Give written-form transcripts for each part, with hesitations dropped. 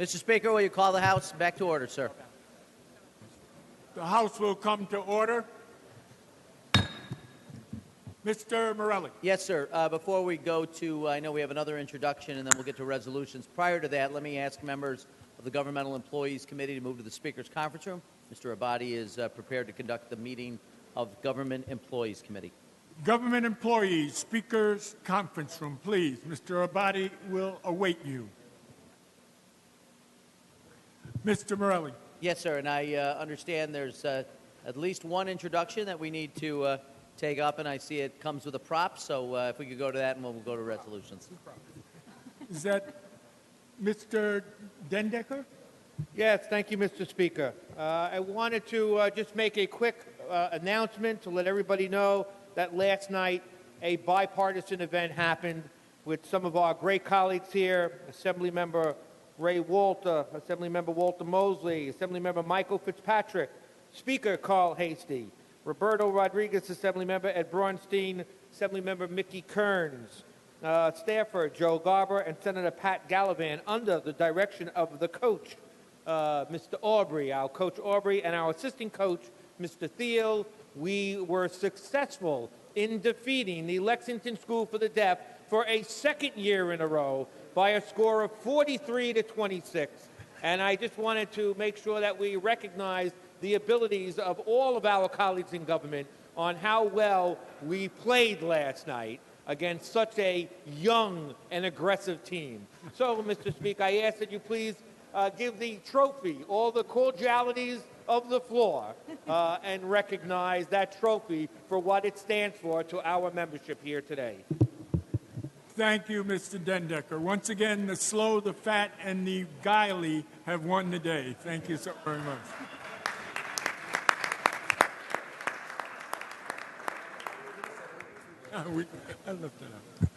Mr. Speaker, will you call the House back to order, sir? The House will come to order. Mr. Morelli. Yes, sir. Before we go to, I know we have another introduction, and then we'll get to resolutions. Prior to that, let me ask members of the Governmental Employees Committee to move to the Speaker's conference room. Mr. Abadi is prepared to conduct the meeting of Government Employees Committee. Government employees, Speaker's conference room, please. Mr. Abadi will await you. Mr. Morelli. Yes, sir, and I understand there's at least one introduction that we need to take up, and I see it comes with a prop, so if we could go to that, and we'll go to resolutions. Is that Mr. Dendecker? Yes, thank you, Mr. Speaker. I wanted to just make a quick announcement to let everybody know that last night a bipartisan event happened with some of our great colleagues here, Assemblymember Ray Walter, Assemblymember Walter Mosley, Assemblymember Michael Fitzpatrick, Speaker Carl Hasty, Roberto Rodriguez, Assemblymember Ed Braunstein, Assemblymember Mickey Kearns, staffer Joe Garber, and Senator Pat Gallivan under the direction of the coach, Mr. Aubrey, our coach Aubrey, and our assistant coach, Mr. Thiel. We were successful in defeating the Lexington School for the Deaf for a second year in a row by a score of 43-26. And I just wanted to make sure that we recognize the abilities of all of our colleagues in government on how well we played last night against such a young and aggressive team. So, Mr. Speaker, I ask that you please give the trophy all the cordialities of the floor and recognize that trophy for what it stands for to our membership here today. Thank you, Mr. Dendecker. Once again, the slow, the fat, and the guily have won the day. Thank you so very much. I looked it up.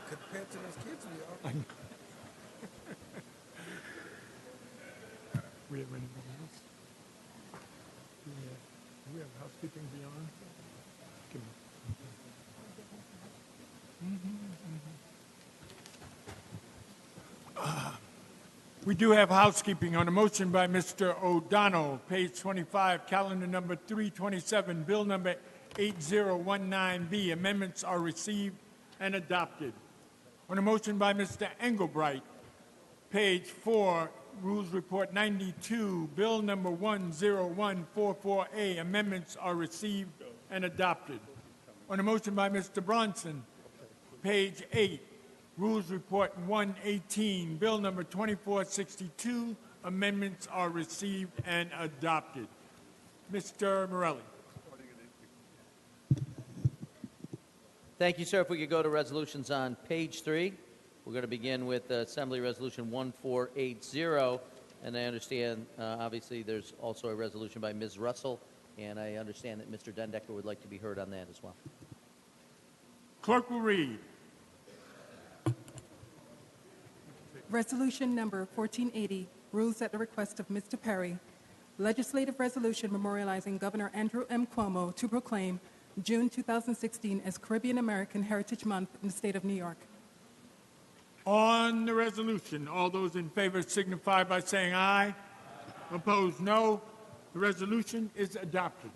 Compared to those kids, we are. We have anybody else? Do we have housekeeping beyond? Come on. We do have housekeeping on a motion by Mr. O'Donnell, page 25, calendar number 327, bill number 8019B. Amendments are received and adopted. On a motion by Mr. Engelbright, page 4, Rules Report 92, bill number 10144A. Amendments are received and adopted. On a motion by Mr. Bronson, page 8, Rules Report 118, bill number 2462. Amendments are received and adopted. Mr. Morelli. Thank you, sir. If we could go to resolutions on page 3. We're going to begin with Assembly Resolution 1480, and I understand, obviously, there's also a resolution by Ms. Russell, and I understand that Mr. Dendecker would like to be heard on that as well. Clerk will read. Resolution number 1480, rules at the request of Mr. Perry. Legislative resolution memorializing Governor Andrew M. Cuomo to proclaim June 2016 as Caribbean American Heritage Month in the state of New York. On the resolution, all those in favor signify by saying aye. Opposed, no. The resolution is adopted.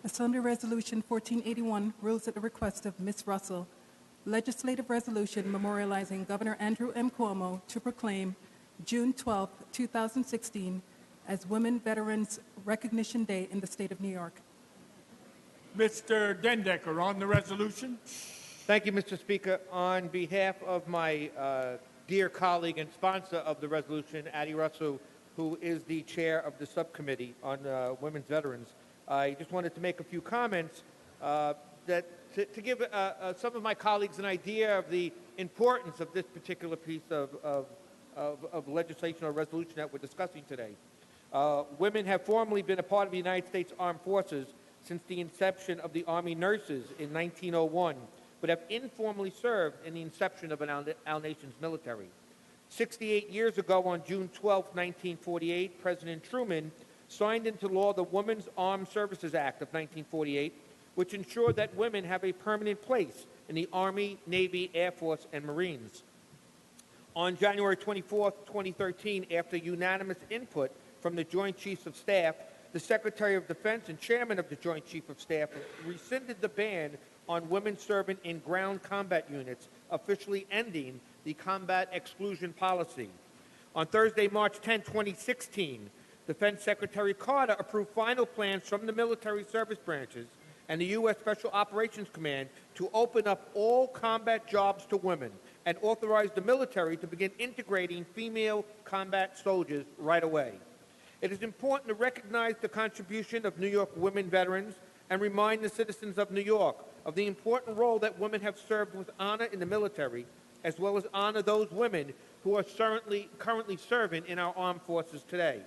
Assembly Resolution 1481, rules at the request of Ms. Russell. Legislative resolution memorializing Governor Andrew M. Cuomo to proclaim June 12, 2016 as Women Veterans Recognition Day in the state of New York. Mr. Dendecker, on the resolution. Thank you, Mr. Speaker. On behalf of my dear colleague and sponsor of the resolution, Addie Russell, who is the chair of the subcommittee on women's veterans, I just wanted to make a few comments to give some of my colleagues an idea of the importance of this particular piece of legislation or resolution that we're discussing today. Women have formerly been a part of the United States Armed Forces since the inception of the Army Nurses in 1901, but have informally served in the inception of our nation's military. 68 years ago, on June 12, 1948, President Truman signed into law the Women's Armed Services Act of 1948, which ensured that women have a permanent place in the Army, Navy, Air Force, and Marines. On January 24, 2013, after unanimous input from the Joint Chiefs of Staff, the Secretary of Defense and Chairman of the Joint Chief of Staff rescinded the ban on women serving in ground combat units, officially ending the combat exclusion policy. On Thursday, March 10, 2016, Defense Secretary Carter approved final plans from the military service branches and the U.S. Special Operations Command to open up all combat jobs to women and authorized the military to begin integrating female combat soldiers right away. It is important to recognize the contribution of New York women veterans and remind the citizens of New York of the important role that women have served with honor in the military, as well as honor those women who are currently serving in our armed forces today.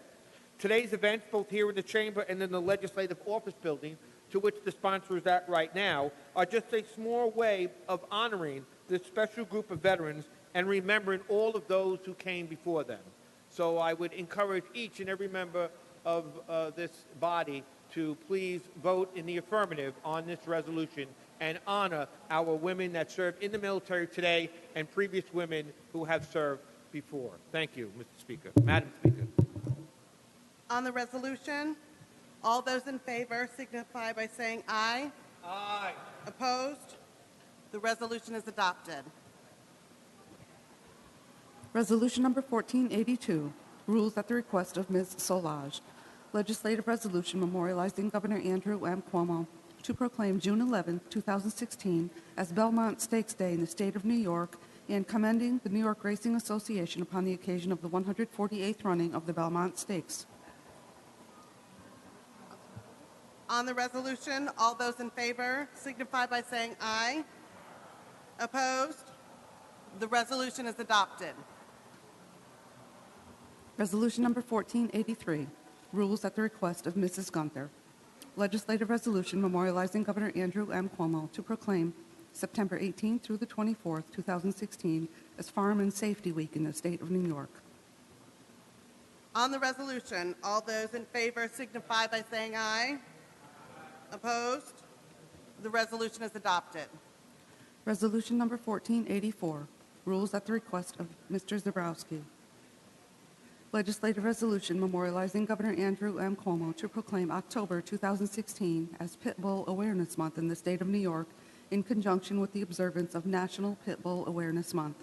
Today's events, both here in the chamber and in the Legislative Office Building, to which the sponsor is at right now, are just a small way of honoring this special group of veterans and remembering all of those who came before them. So I would encourage each and every member of this body to please vote in the affirmative on this resolution and honor our women that serve in the military today and previous women who have served before. Thank you, Mr. Speaker. Madam Speaker. On the resolution, all those in favor signify by saying aye. Aye. Opposed? The resolution is adopted. Resolution number 1482, rules at the request of Ms. Solage. Legislative resolution memorializing Governor Andrew M. Cuomo to proclaim June 11, 2016 as Belmont Stakes Day in the state of New York and commending the New York Racing Association upon the occasion of the 148th running of the Belmont Stakes. On the resolution, all those in favor signify by saying aye. Opposed? The resolution is adopted. Resolution number 1483, rules at the request of Mrs. Gunther. Legislative resolution memorializing Governor Andrew M. Cuomo to proclaim September 18th through the 24th, 2016 as Fireman Safety Week in the state of New York. On the resolution, all those in favor signify by saying aye. Opposed? The resolution is adopted. Resolution number 1484, rules at the request of Mr. Zabrowski. Legislative resolution memorializing Governor Andrew M. Cuomo to proclaim October 2016 as Pit Bull Awareness Month in the state of New York in conjunction with the observance of National Pit Bull Awareness Month.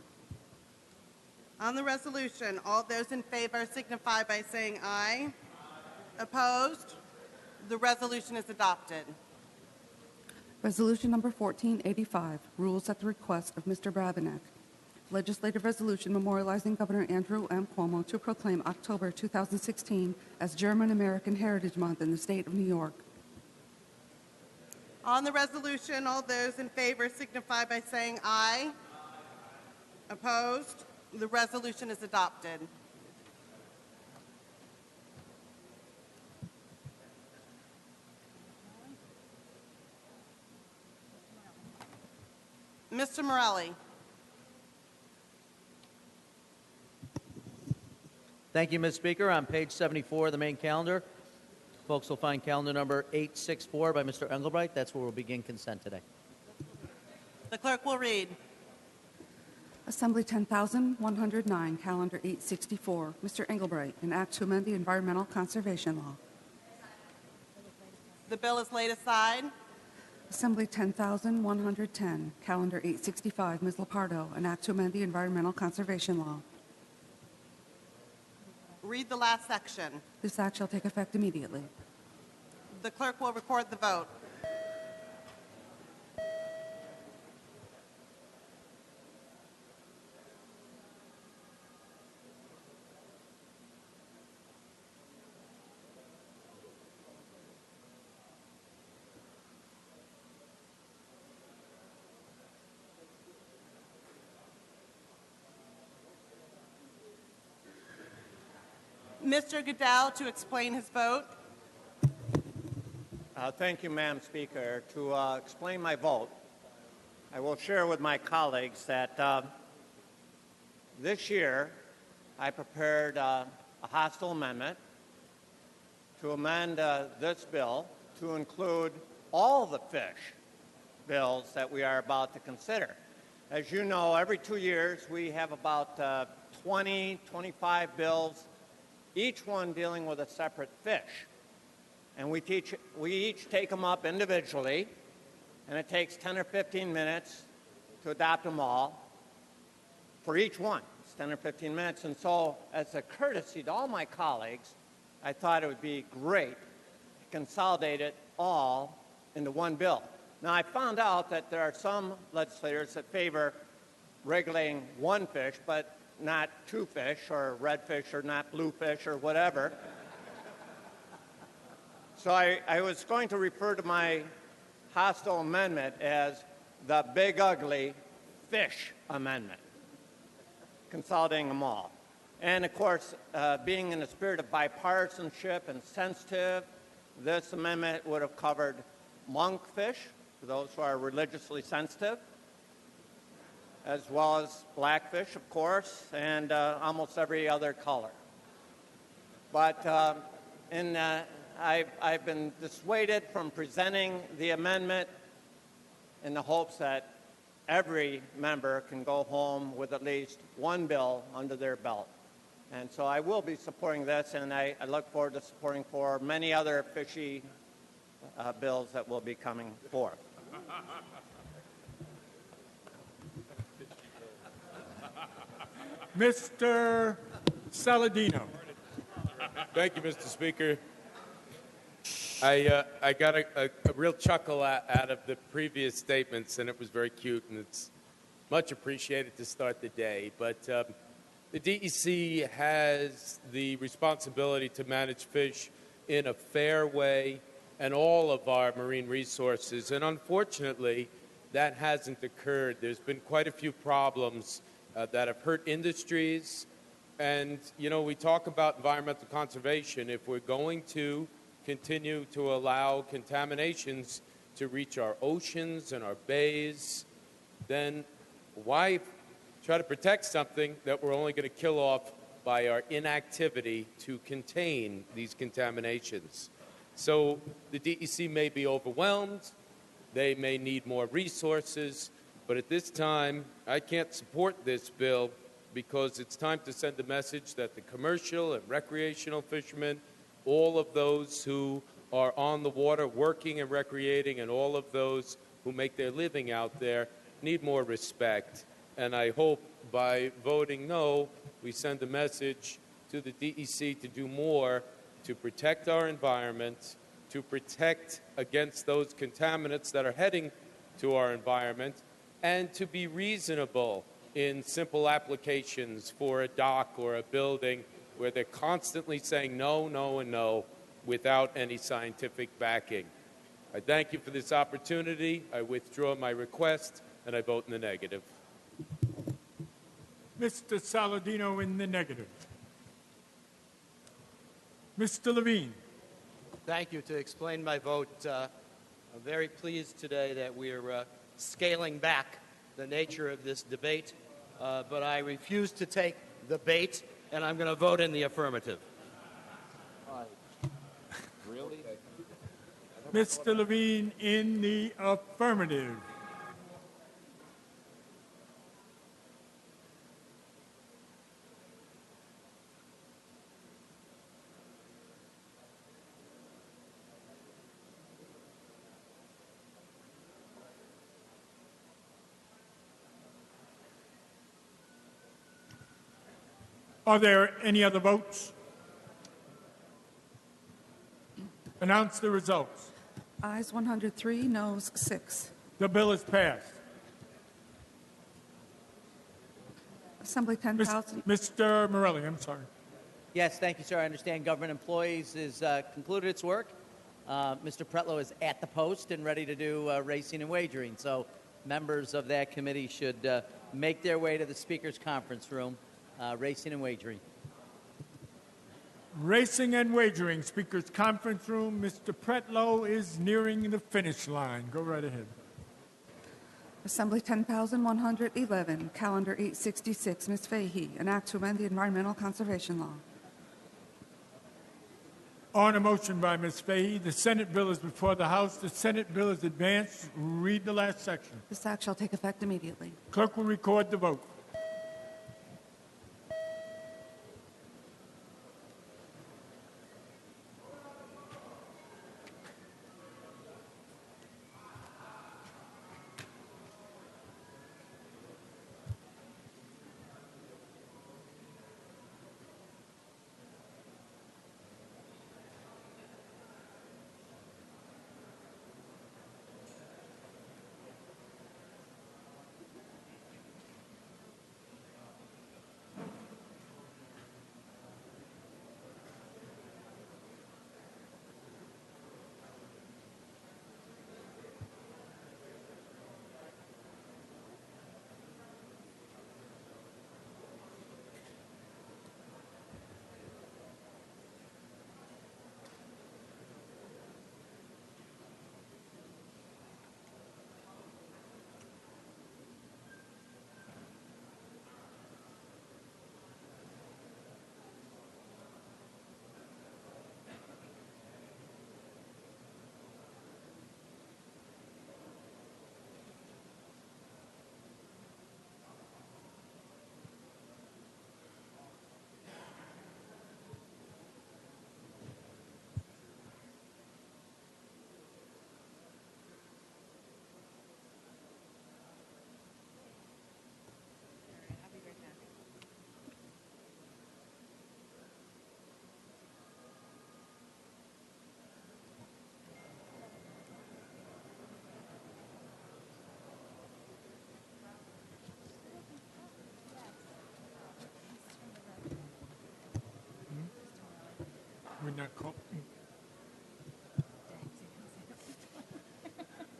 On the resolution, all those in favor signify by saying aye. Opposed? The resolution is adopted. Resolution number 1485, rules at the request of Mr. Brabenek. Legislative resolution memorializing Governor Andrew M. Cuomo to proclaim October 2016 as German American Heritage Month in the state of New York. On the resolution, all those in favor signify by saying aye. Opposed? The resolution is adopted. Mr. Morelli. Thank you, Ms. Speaker. On page 74 of the main calendar, folks will find calendar number 864 by Mr. Engelbright. That's where we'll begin consent today. The clerk will read. Assembly 10,109, calendar 864. Mr. Engelbright, an act to amend the Environmental Conservation Law. The bill is laid aside. Assembly 10,110, calendar 865. Ms. Lepardo, an act to amend the Environmental Conservation Law. Read the last section. This act shall take effect immediately. The clerk will record the vote. Mr. Goodell to explain his vote. Thank you, Madam Speaker. To explain my vote, I will share with my colleagues that this year I prepared a hostile amendment to amend this bill to include all the fish bills that we are about to consider. As you know, every 2 years we have about 20, 25 bills, each one dealing with a separate fish. And we each take them up individually, and it takes 10 or 15 minutes to adopt them all for each one. It's 10 or 15 minutes. And so, as a courtesy to all my colleagues, I thought it would be great to consolidate it all into one bill. Now, I found out that there are some legislators that favor regulating one fish, but not two fish, or red fish, or not blue fish, or whatever. So I was going to refer to my hostile amendment as the big ugly fish amendment, consolidating them all. And of course, being in the spirit of bipartisanship and sensitive, this amendment would have covered monkfish, for those who are religiously sensitive, as well as blackfish, of course, and almost every other color. But I've been dissuaded from presenting the amendment in the hopes that every member can go home with at least one bill under their belt. And so I will be supporting this, and I look forward to supporting for many other fishy bills that will be coming forth. Mr. Saladino. Thank you, Mr. Speaker. I got a real chuckle out of the previous statements, and it was very cute, and it's much appreciated to start the day. But the DEC has the responsibility to manage fish in a fair way and all of our marine resources, and unfortunately, that hasn't occurred. There's been quite a few problems that have hurt industries, and, you know, we talk about environmental conservation. If we're going to continue to allow contaminations to reach our oceans and our bays, then why try to protect something that we're only going to kill off by our inactivity to contain these contaminations? So the DEC may be overwhelmed, they may need more resources, but at this time, I can't support this bill because it's time to send a message that the commercial and recreational fishermen, all of those who are on the water working and recreating, and all of those who make their living out there need more respect. And I hope by voting no, we send a message to the DEC to do more to protect our environment, to protect against those contaminants that are heading to our environment, and to be reasonable in simple applications for a dock or a building where they're constantly saying no, no, and no without any scientific backing. I thank you for this opportunity. I withdraw my request, and I vote in the negative. Mr. Saladino in the negative. Mr. Levine. Thank you. To explain my vote, I'm very pleased today that we're scaling back the nature of this debate, but I refuse to take the bait, and I'm going to vote in the affirmative. Really? Mr. Levine in the affirmative. Are there any other votes? Announce the results. Ayes 103, noes 6. The bill is passed. Assembly 10,000. Mr. Morelli, I'm sorry. Yes, thank you, sir. I understand government employees has concluded its work. Mr. Pretlow is at the post and ready to do racing and wagering. So members of that committee should make their way to the Speaker's conference room, racing and wagering. Racing and wagering, Speaker's conference room. Mr. Pretlow is nearing the finish line. Go right ahead. Assembly 10,111, Calendar 866, Ms. Fahey, an act to amend the Environmental Conservation Law. On a motion by Ms. Fahey, the Senate bill is before the House. The Senate bill is advanced. Read the last section. This act shall take effect immediately. Clerk will record the vote. We're not call-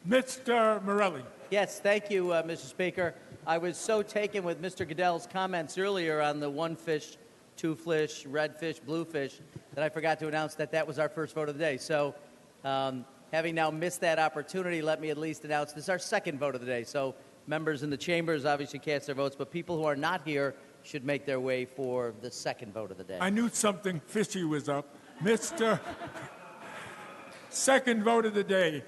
Mr. Morelli. Yes, thank you, Mr. Speaker. I was so taken with Mr. Goodell's comments earlier on the one fish, two fish, red fish, blue fish, that I forgot to announce that that was our first vote of the day. So, having now missed that opportunity, let me at least announce this is our second vote of the day. So, members in the chambers obviously cast their votes, but people who are not here should make their way for the second vote of the day. I knew something fishy was up. Mr. Second vote of the day.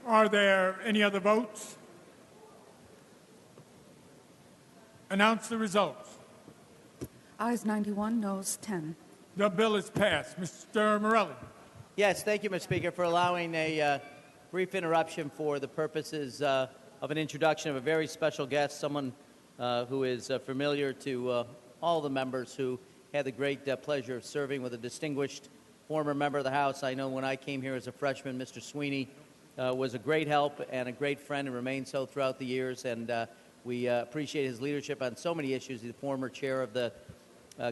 Are there any other votes? Announce the results. Ayes 91, noes 10. The bill is passed. Mr. Morelli. Yes, thank you, Mr. Speaker, for allowing a brief interruption for the purposes of an introduction of a very special guest, someone who is familiar to all the members who had the great pleasure of serving with a distinguished former member of the House. I know when I came here as a freshman, Mr. Sweeney was a great help and a great friend and remained so throughout the years, and we appreciate his leadership on so many issues. He's the former chair of the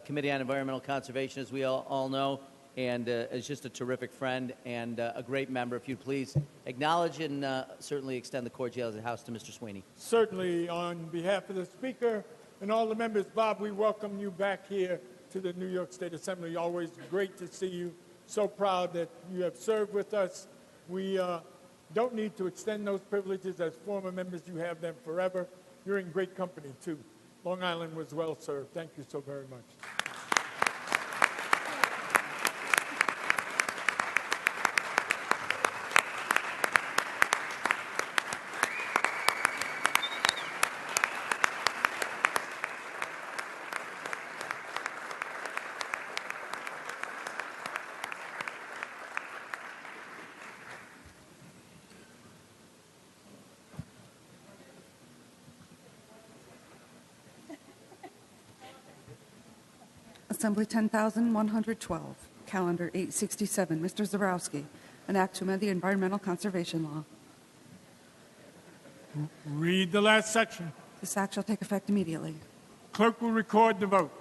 Committee on Environmental Conservation, as we all know, and is just a terrific friend and a great member. If you'd please acknowledge and certainly extend the cordiality of the House to Mr. Sweeney. Certainly, on behalf of the Speaker and all the members, Bob, we welcome you back here to the New York State Assembly. Always great to see you. So proud that you have served with us. We don't need to extend those privileges. As former members, you have them forever. You're in great company, too. Long Island was well served. Thank you so very much. Assembly 10,112, Calendar 867. Mr. Zarowski, an act to amend the Environmental Conservation Law. Read the last section. This act shall take effect immediately. Clerk will record the vote.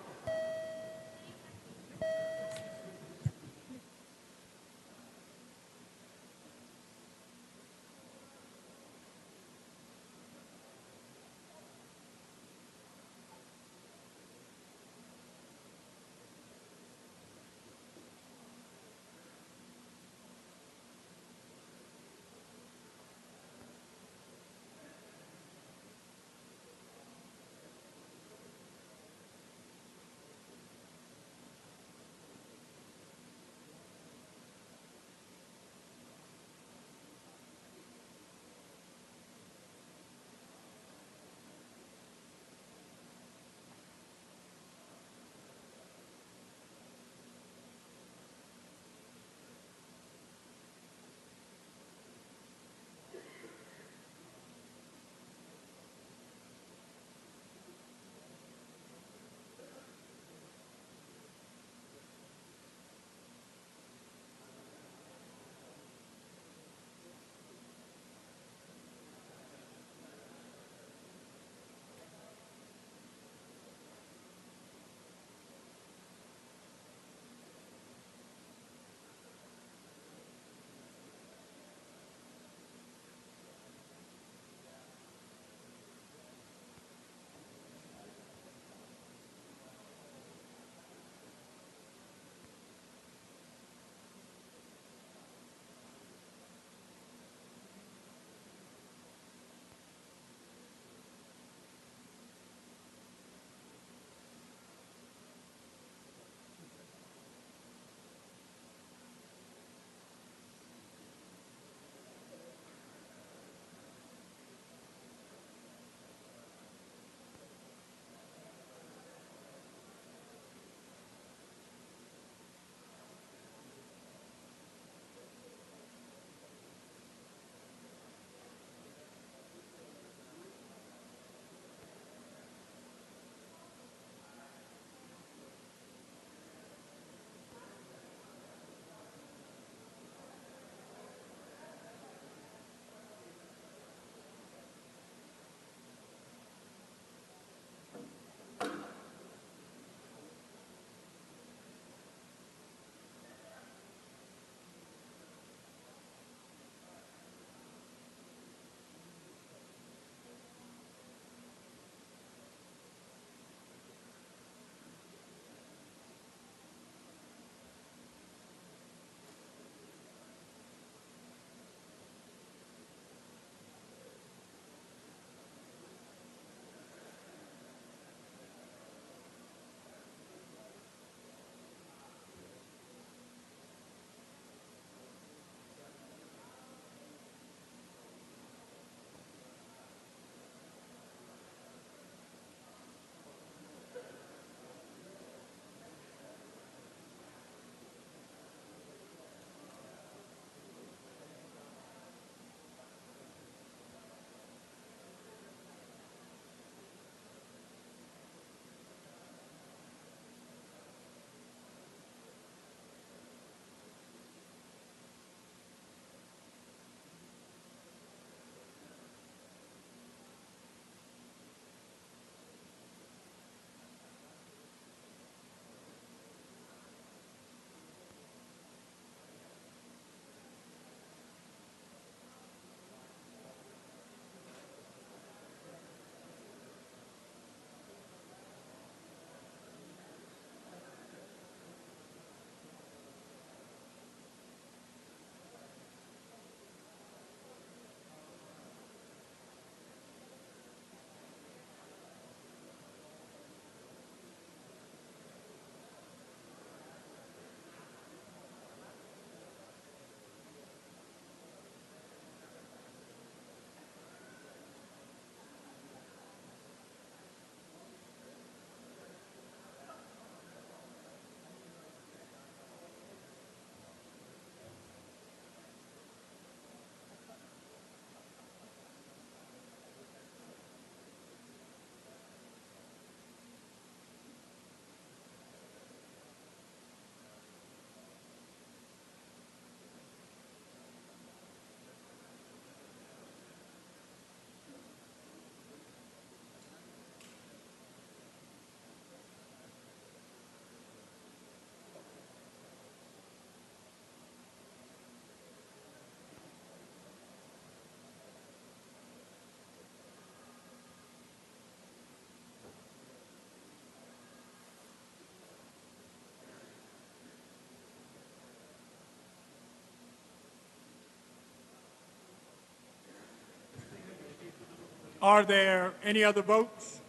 Are there any other votes?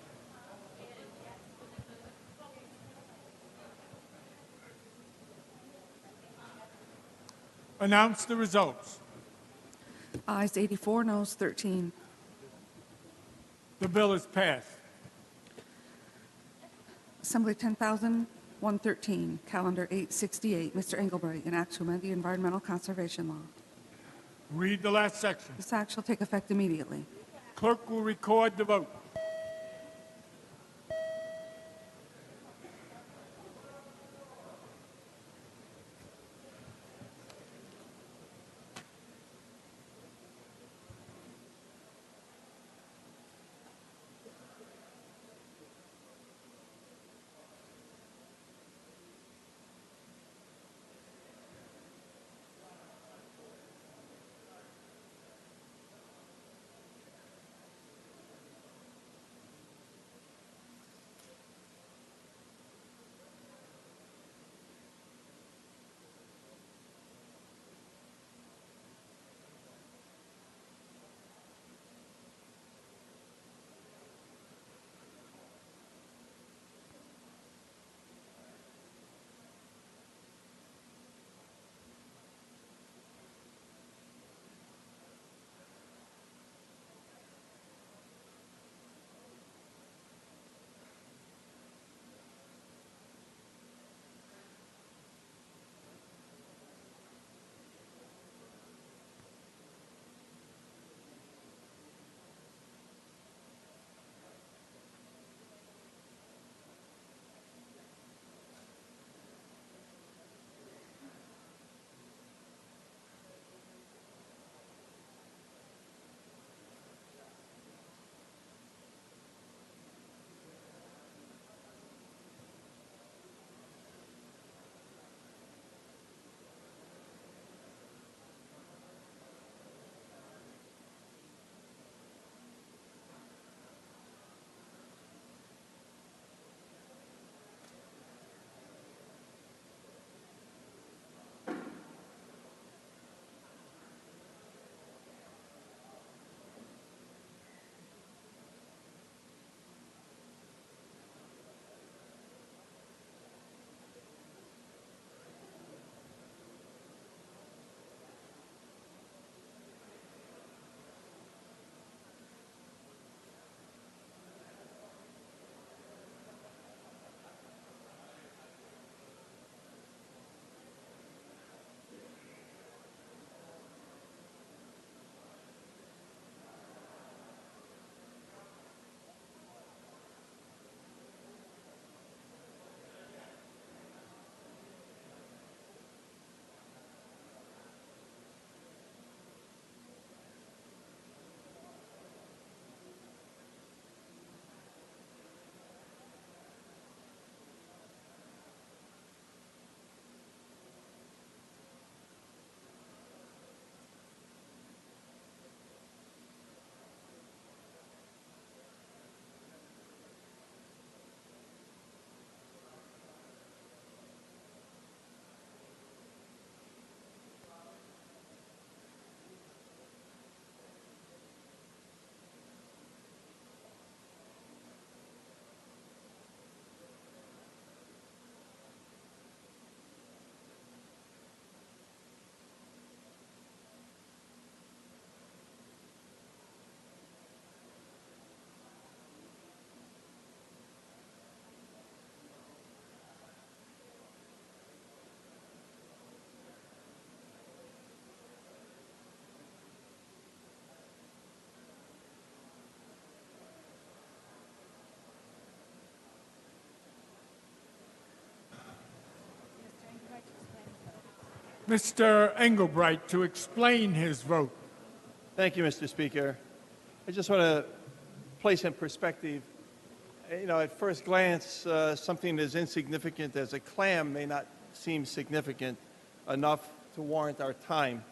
Announce the results. Ayes 84, noes 13. The bill is passed. Assembly 10,113, Calendar 868. Mr. Engelbright, an act to amend the Environmental Conservation Law. Read the last section. This act shall take effect immediately. Clerk will record the vote. Mr. Engelbright to explain his vote. Thank you, Mr. Speaker. I just want to place in perspective, at first glance, something as insignificant as a clam may not seem significant enough to warrant our time.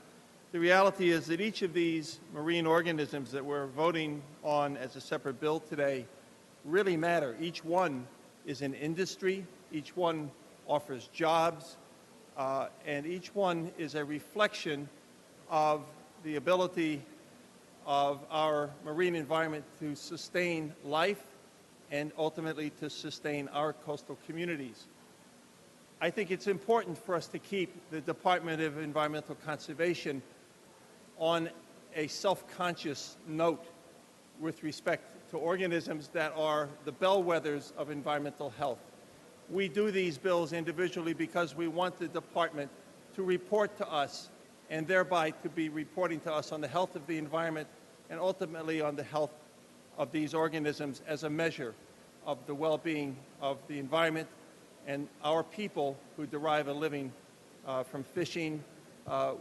The reality is that each of these marine organisms that we're voting on as a separate bill today really matter. Each one is an industry, each one offers jobs, and each one is a reflection of the ability of our marine environment to sustain life and ultimately to sustain our coastal communities. I think it's important for us to keep the Department of Environmental Conservation on a self-conscious note with respect to organisms that are the bellwethers of environmental health. We do these bills individually because we want the department to report to us and thereby to be reporting to us on the health of the environment and ultimately on the health of these organisms as a measure of the well-being of the environment and our people who derive a living from fishing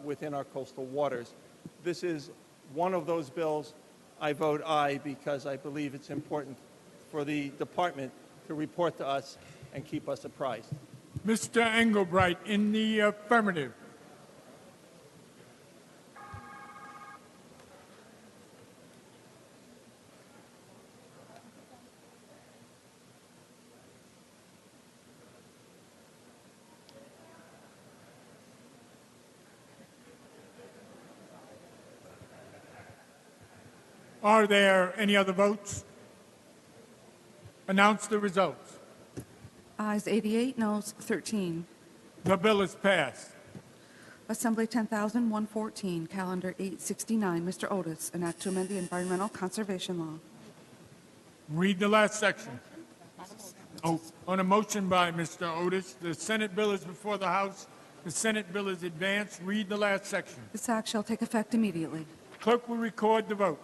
within our coastal waters. This is one of those bills. I vote aye because I believe it's important for the department to report to us and keep us apprised. Mr. Engelbright in the affirmative. Are there any other votes? Announce the results. Ayes 88, noes 13. The bill is passed. Assembly 10,114, Calendar 869. Mr. Otis, an act to amend the Environmental Conservation Law. Read the last section. Oh, on a motion by Mr. Otis, the Senate bill is before the House. The Senate bill is advanced. Read the last section. This act shall take effect immediately. Clerk will record the vote.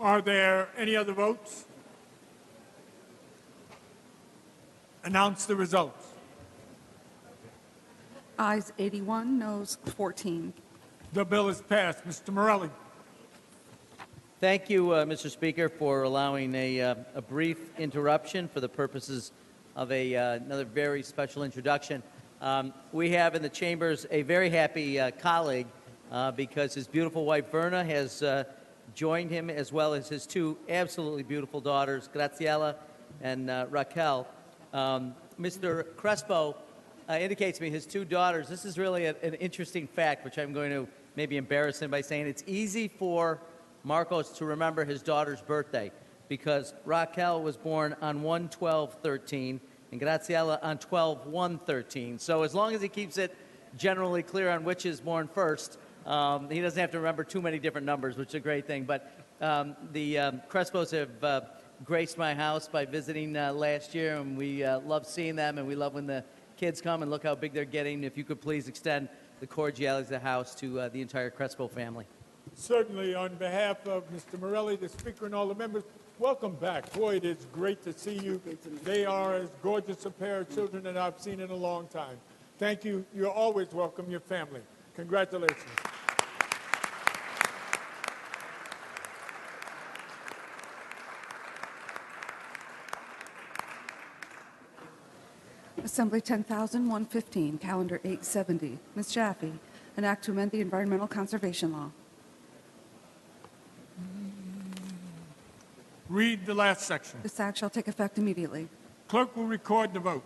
Are there any other votes? Announce the results. Ayes 81, noes 14. The bill is passed. Mr. Morelli. Thank you, Mr. Speaker, for allowing a brief interruption for the purposes of another very special introduction. We have in the chambers a very happy colleague because his beautiful wife, Verna, has joined him, as well as his two absolutely beautiful daughters, Graziella and Raquel. Mr. Crespo indicates to me his two daughters. This is really an interesting fact, which I'm going to maybe embarrass him by saying it's easy for Marcos to remember his daughter's birthday because Raquel was born on 1/12/13 and Graziella on 12/1/13. So as long as he keeps it generally clear on which is born first, he doesn't have to remember too many different numbers, which is a great thing. But the Crespos have graced my house by visiting last year, and we love seeing them, and we love when the kids come and look how big they're getting. If you could please extend the cordiality of the house to the entire Crespo family. Certainly, on behalf of Mr. Morelli, the Speaker, and all the members, welcome back. Boy, it is great to see you. They are as gorgeous a pair of children that I've seen in a long time. Thank you. You're always welcome, your family. Congratulations. Assembly 10,115, Calendar 870. Ms. Jaffe, an act to amend the Environmental Conservation Law. Read the last section. This act shall take effect immediately. Clerk will record the vote.